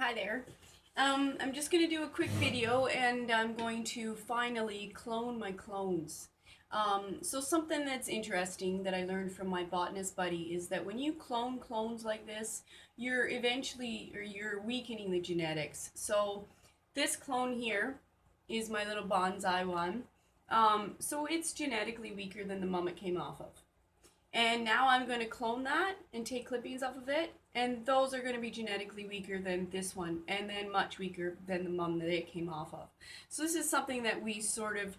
Hi there. I'm just going to do a quick video and I'm going to finally clone my clones. So something that's interesting that I learned from my botanist buddy is that when you clone clones like this, you're weakening the genetics. So this clone here is my little bonsai one. So it's genetically weaker than the mum it came off of. And now I'm going to clone that and take clippings off of it. And those are going to be genetically weaker than this one, and then much weaker than the mum that it came off of. So this is something that we sort of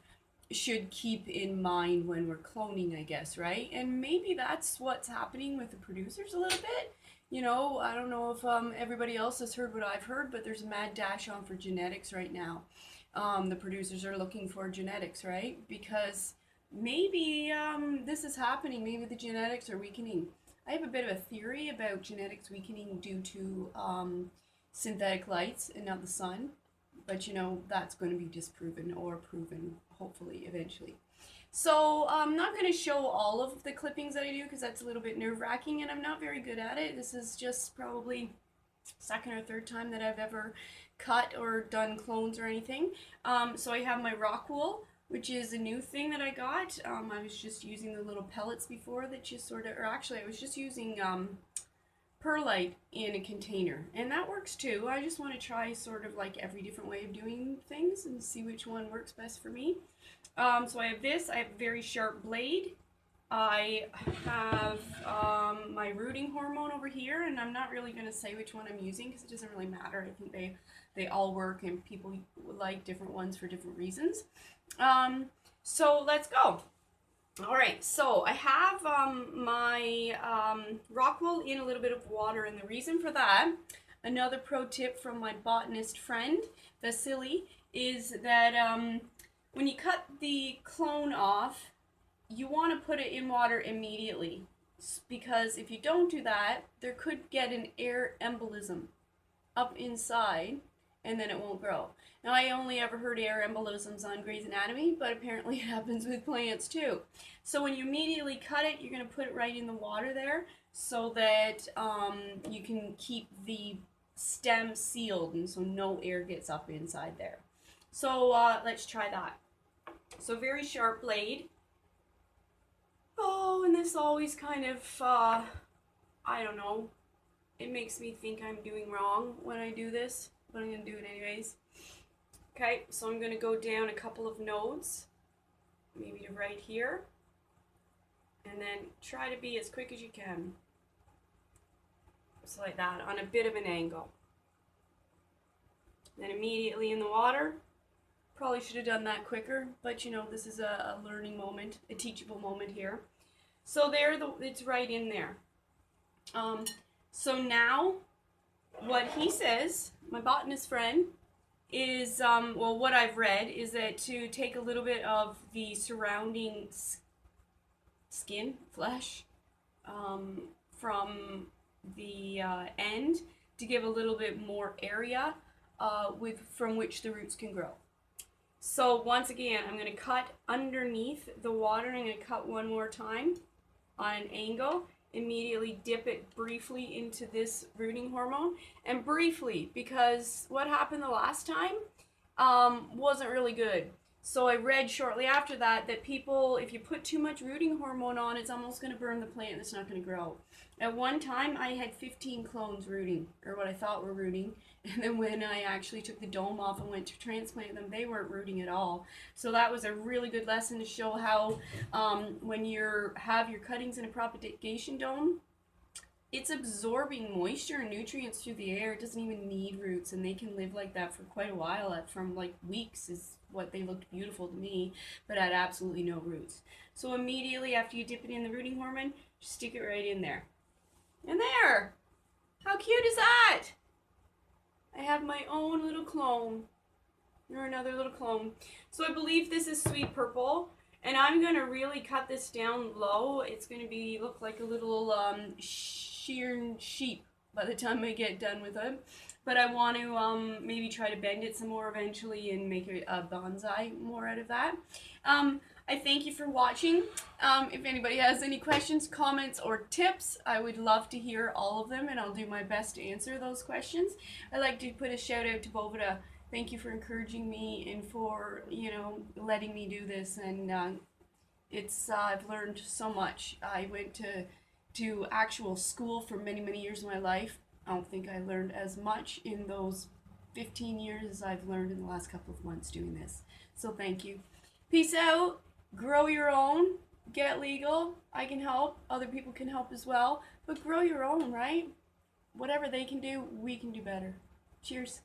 should keep in mind when we're cloning, I guess, right? And maybe that's what's happening with the producers a little bit. You know, I don't know if everybody else has heard what I've heard, but there's a mad dash on for genetics right now. The producers are looking for genetics, right? Because maybe this is happening. Maybe the genetics are weakening. I have a bit of a theory about genetics weakening due to synthetic lights and not the sun. But you know, that's going to be disproven or proven, hopefully, eventually. So I'm not going to show all of the clippings that I do because that's a little bit nerve-wracking and I'm not very good at it. This is just probably second or third time that I've ever cut or done clones or anything. So I have my rock wool, which is a new thing that I got. I was just using the little pellets before that just sort of, or actually I was just using perlite in a container, and that works too. I just want to try sort of like every different way of doing things and see which one works best for me. So I have this, I have a very sharp blade. I have my rooting hormone over here, and I'm not really going to say which one I'm using because it doesn't really matter. I think they all work and people like different ones for different reasons. So let's go. All right, so I have my rock wool in a little bit of water, and the reason for that, another pro tip from my botanist friend, Vasily, is that when you cut the clone off, you want to put it in water immediately, because if you don't do that, there could get an air embolism up inside and then it won't grow. Now, I only ever heard air embolisms on Grey's Anatomy, but apparently it happens with plants too. So when you immediately cut it, you're going to put it right in the water there so that you can keep the stem sealed and so no air gets up inside there. So let's try that. So very sharp blade. Oh, and this always kind of, I don't know, it makes me think I'm doing wrong when I do this, but I'm going to do it anyways. Okay, so I'm going to go down a couple of nodes, maybe to right here, and then try to be as quick as you can. Just like that, on a bit of an angle. Then immediately in the water. Probably should have done that quicker, but you know, this is a learning moment, a teachable moment here. So there, it's right in there. So now, what he says, my botanist friend, is, well, what I've read is that to take a little bit of the surrounding skin, flesh, from the end to give a little bit more area from which the roots can grow. So once again, I'm going to cut underneath the water. I'm going to cut one more time on an angle. Immediately dip it briefly into this rooting hormone. And briefly, because what happened the last time wasn't really good. So I read shortly after that that people, if you put too much rooting hormone on, it's almost going to burn the plant and it's not going to grow. At one time, I had 15 clones rooting, or what I thought were rooting. And then when I actually took the dome off and went to transplant them, they weren't rooting at all. So that was a really good lesson to show how when you have your cuttings in a propagation dome, it's absorbing moisture and nutrients through the air. It doesn't even need roots, and they can live like that for quite a while. From like weeks is what they looked beautiful to me, but had absolutely no roots. So immediately after you dip it in the rooting hormone, just stick it right in there. And there! How cute is that? I have my own little clone, or another little clone. So I believe this is sweet purple, and I'm going to really cut this down low. It's going to look like a little sheared sheep by the time I get done with it. But I want to maybe try to bend it some more eventually and make a bonsai more out of that. I thank you for watching. If anybody has any questions, comments, or tips, I would love to hear all of them, and I'll do my best to answer those questions. I'd like to put a shout out to Boveda. Thank you for encouraging me and for, letting me do this. And I've learned so much. I went to actual school for many, many years of my life. I don't think I learned as much in those 15 years as I've learned in the last couple of months doing this. So thank you. Peace out. Grow your own. Get legal. I can help. Other people can help as well. But grow your own, right? Whatever they can do, we can do better. Cheers.